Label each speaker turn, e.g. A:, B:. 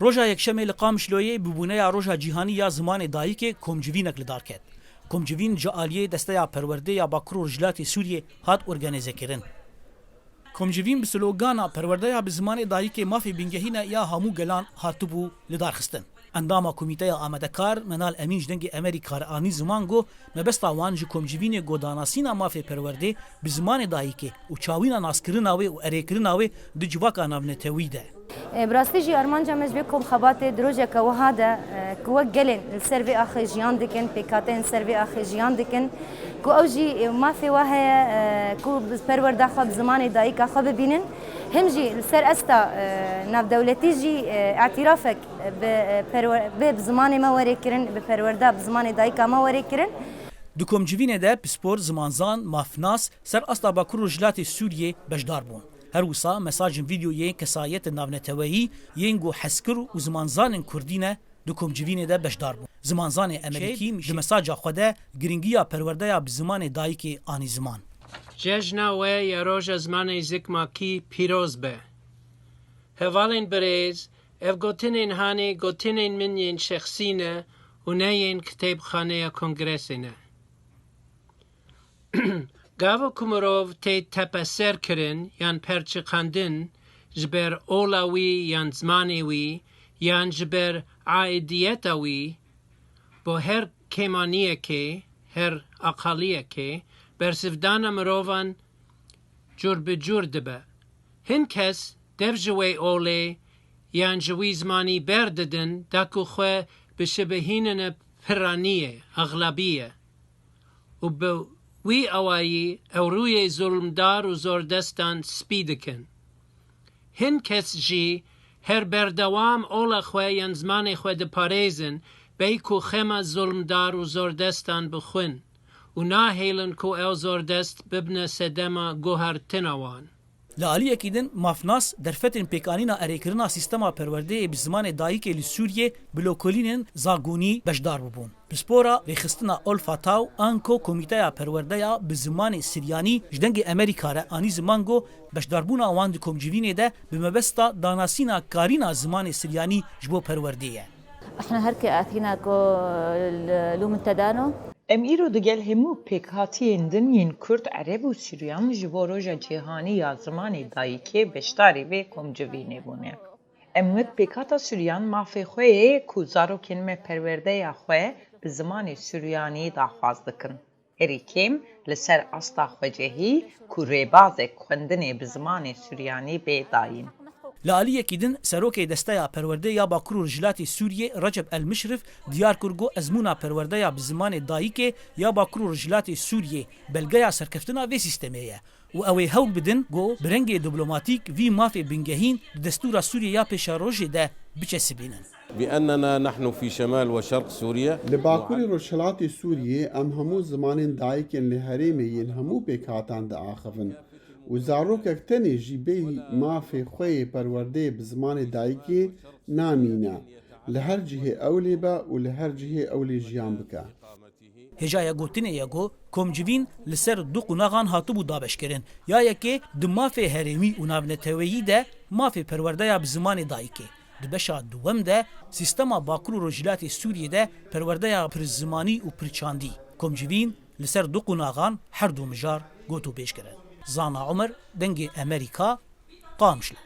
A: روژا یکشەمê li Qamişloyê bibûneya Roja Cîhanî ya zimanê dayîkê komcivînek li dar ket. Komcivîn ji aliyê desteya perwerdê ya Bakur û Jilatê Sûriyê hat organîzekirin. Komcivîn bi slogana perwerdeya bi zimanê dayîkê mafê bingehîne ya hemû gelan hatibû li dar xistin. Endama Komîteya Amedekar Menal Emîn ji dengê Amerîka re anî ziman got mebesta wan ji komcivînê godanasîna mafê perwerdê bi zimanê dayîkê û çawîna naskirina wê û erêkirina wê di civaka navnetewî de.
B: براستی جی ارمانجا مجبور کم خبات دروجه که وهاده که وگلن سروی آخر جیان دکن پیکاتن سروی آخر جیان دکن که اوجی ما فی واه که پرورده خواب زمان دایی که خواب ببینن هم جی سر استا ناف دولتی جی اعترافک به زمان ما وری کرن به پرورده به زمان دایی که ما وری کرن.
A: Du komcivînê de pispor, zimanzan, mafnas ser asta Bakur û Jilatê Sûriyê bejdar bûn. Her wisa mesajên vîdyoyên kesayetên navneteweyî yên got heskir û zimanzanên Kurdî ne du komcivînê de bejdar bûn. Zimanzanê Emerîkî di mesaja xwe de giringiya perwerdeya bi zimanê dayîkê anî ziman.
C: Cejna we ya roja zimanê zikmakî pîroz be. Hevalên birêz, ev gotinên hanê gotinên min yên şexsî ne û ne yên kitêbxaneya Kongresê ne. Gava ku mirov tê tepeser kirin yan perçiqandin ji ber ola wî yan zimanê wî yan ji ber aidiyeta wî bo her kêmaniyekê, her aqaliyekê bersivdana mirovan cur bi cur dibe. Hin kes dev ji wê olê yan ji wî zimanî berdidin da ku xwe bişibihînine piraniyê, aglabiye û bi wî awayî ew rûyê zulmdar û zordestan spî dikin. Hin kes jî her berdewam ola xwe yan zimanê xwe diparêzin bey ku xema zulmdar û zordestan bixwin û nahêlin ku ew zordest bibne sedema guhartina wan.
A: Li aliyekî din mafnas derfetên pêkanîna erêkirina sîstema perwerdeyê bi zimanê dayîkê li Sûriyê bi lokolînên zagonî bejdar bibûn. Pispora rêxistina Olfa Taw anko Komîteya Perwerdeya bi zimanê Siryanî ji dengê Amerîka re anî ziman got bejdarbûna wan di komcivînê de bi mebesta danasîna karîna zimanê Siryanî ji bo perwerdê ye.
D: احنا هركي اثينا كو لوم التدانو
E: ام ایرو دگل همو پیکاتین دن ین کرد عرب و سوریان جبو روژا جهانی یا زمانی دایی که بشتاری و کمجوینه بونه. امت پیکاتا سوریان مافی خواه کو زارو کنمه پرورده یا خواه به زمان سوریانی داخواز دکن. هری کم لسر استا خوجهی کو ریبازه کندنه به زمان سوریانی به داین.
A: Li aliyekî din serokê desteya perwerdê ya Bakur û Jilatê Sûriyê Recep El-Mişrif diyar kir got ezmûna perwerdeya bi zimanê dayîkê ya Bakur û Jilatê Sûriyê belgeya serkeftina vê sîstemê ye û ew ê hewl bidin got bi rengê diplomatîk vî mafê bingehîn di destûra Sûriye ya pêşarojê de biçesibînin.
F: بأننا نحن في شمال وشرق سوريا
G: لباكوري روشلاتي سوريا ام همو زمانين دايكن لهريمين همو بكاتان دا آخفن وزاروكك تني جيبي ما في خوي پرورده بزمان دايكي نامينا لهر جهه اولي با ولهر جهه اولي جيان بكا.
A: Hêjaya gotinê ye got komcivîn li ser du qunaxan hatibû dabeşkirin ya yekê di mafê herêmî û navneteweyî de mafê perwerdeya bi zimanê dayîkê. Di beşa duwem de sîstema Bakur û Jilatê Sûriyê de perwerdeya pirzimanî û pirçandî. Komcivîn li ser du qunaxan her du mijar got û pêşkirin. Zana Umer dengê Amerîka Qamişlo.